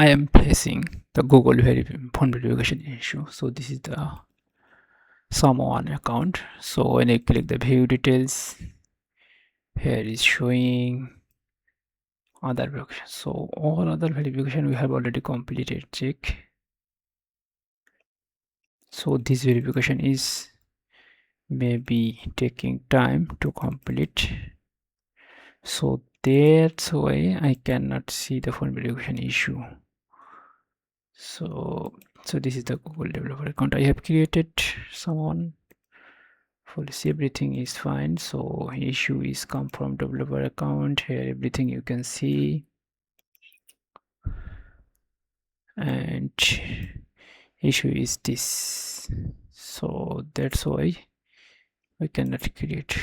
I am facing the Google phone verification issue. So this is the someone account. So when I click the view details, here is showing other verification. So all other verification we have already completed. Check. So this verification is maybe taking time to complete. So that's why I cannot see the phone verification issue. So this is the Google developer account I have created. Someone policy, everything is fine. So issue is come from developer account. Here everything you can see, and issue is this. So that's why we cannot create.